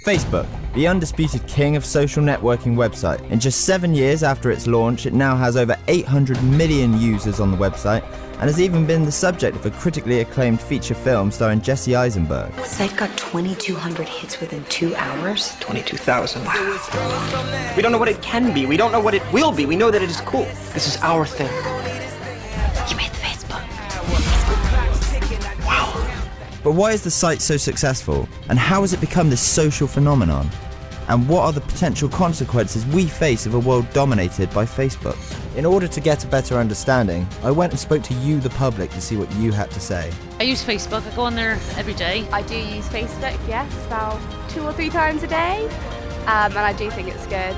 Facebook, the undisputed king of social networking website. In just 7 years after its launch, it now has over 800 million users on the website and has even been the subject of a critically acclaimed feature film starring Jesse Eisenberg. The site got 2,200 hits within 2 hours. 22,000. Wow. We don't know what it can be. We don't know what it will be. We know that it is cool. This is our thing. You made the Facebook. Wow. But why is the site so successful? And how has it become this social phenomenon? And what are the potential consequences we face of a world dominated by Facebook? In order to get a better understanding, I went and spoke to you, the public, to see what you had to say. I use Facebook. I go on there every day. I do use Facebook, yes, about 2 or 3 times a day, and I do think it's good.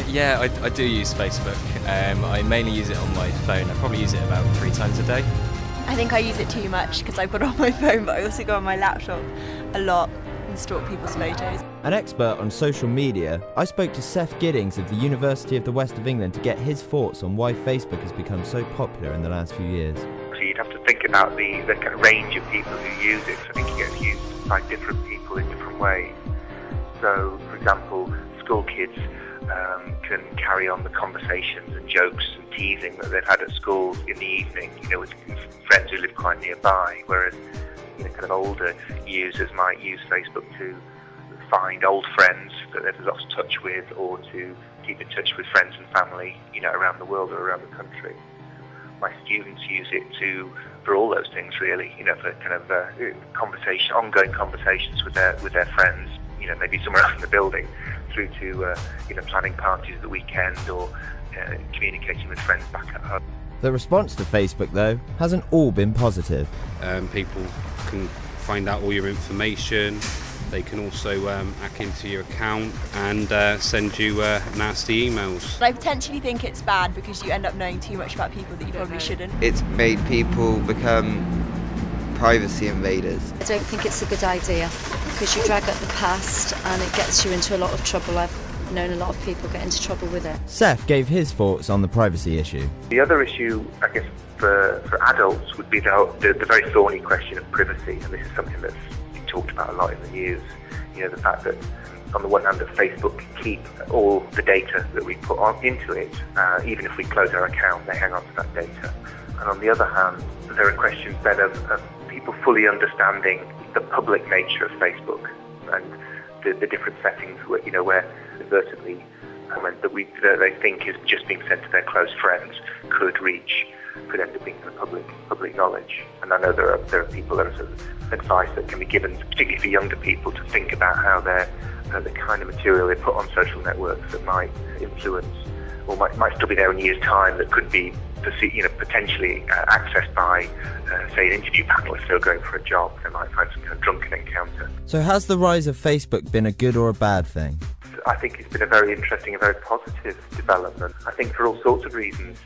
Yeah, I do use Facebook. I mainly use it on my phone. I probably use it about 3 times a day. I think I use it too much because I've got it on my phone, but I also go on my laptop a lot and stalk people's photos. An expert on social media, I spoke to Seth Giddings of the University of the West of England to get his thoughts on why Facebook has become so popular in the last few years. So you'd have to think about the kind of range of people who use it. So I think it gets used by different people in different ways. So, for example, school kids can carry on the conversations and jokes and teasing that they've had at school in the evening, with friends who live quite nearby, whereas kind of older users might use Facebook to find old friends that they've lost touch with, or to keep in touch with friends and family, around the world or around the country. My students use it for all those things, really, for kind of ongoing conversations with their friends, maybe somewhere else in the building, through to planning parties at the weekend, or communicating with friends back at home. The response to Facebook, though, hasn't all been positive. People can find out all your information. They can also hack into your account and send you nasty emails. I potentially think it's bad because you end up knowing too much about people that you probably shouldn't. It's made people become privacy invaders. I don't think it's a good idea because you drag up the past and it gets you into a lot of trouble. I've known a lot of people get into trouble with it. Seth gave his thoughts on the privacy issue. The other issue, I guess, for adults would be the very thorny question of privacy, and this is something that's been talked about a lot in the news. The fact that on the one hand that Facebook keep all the data that we put into it, even if we close our account, they hang on to that data. And on the other hand, there are questions then of people fully understanding the public nature of Facebook and the different settings where inadvertently comment that they think is just being sent to their close friends could end up being public knowledge. And I know there are people, there are sort of advice that can be given, particularly for younger people, to think about how the kind of material they put on social networks that might influence, or might still be there in years' time, that could be potentially accessed by, say, an interview panel if they were going for a job. They might find some kind of drunken encounter. So has the rise of Facebook been a good or a bad thing? I think it's been a very interesting and very positive development. I think for all sorts of reasons,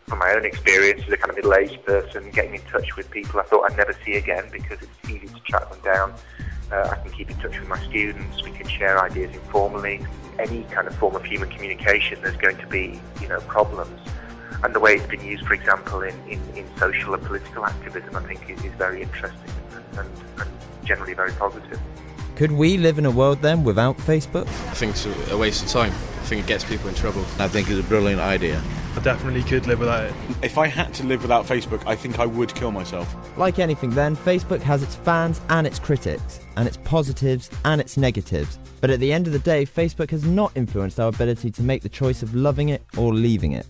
from my own experience as a kind of middle-aged person, getting in touch with people I thought I'd never see again because it's easy to track them down. I can keep in touch with my students, we can share ideas informally. Any kind of form of human communication, there's going to be, problems. And the way it's been used, for example, in social and political activism, I think is very interesting and generally very positive. Could we live in a world then without Facebook? I think it's a waste of time. I think it gets people in trouble. I think it's a brilliant idea. I definitely could live without it. If I had to live without Facebook, I think I would kill myself. Like anything then, Facebook has its fans and its critics, and its positives and its negatives. But at the end of the day, Facebook has not influenced our ability to make the choice of loving it or leaving it.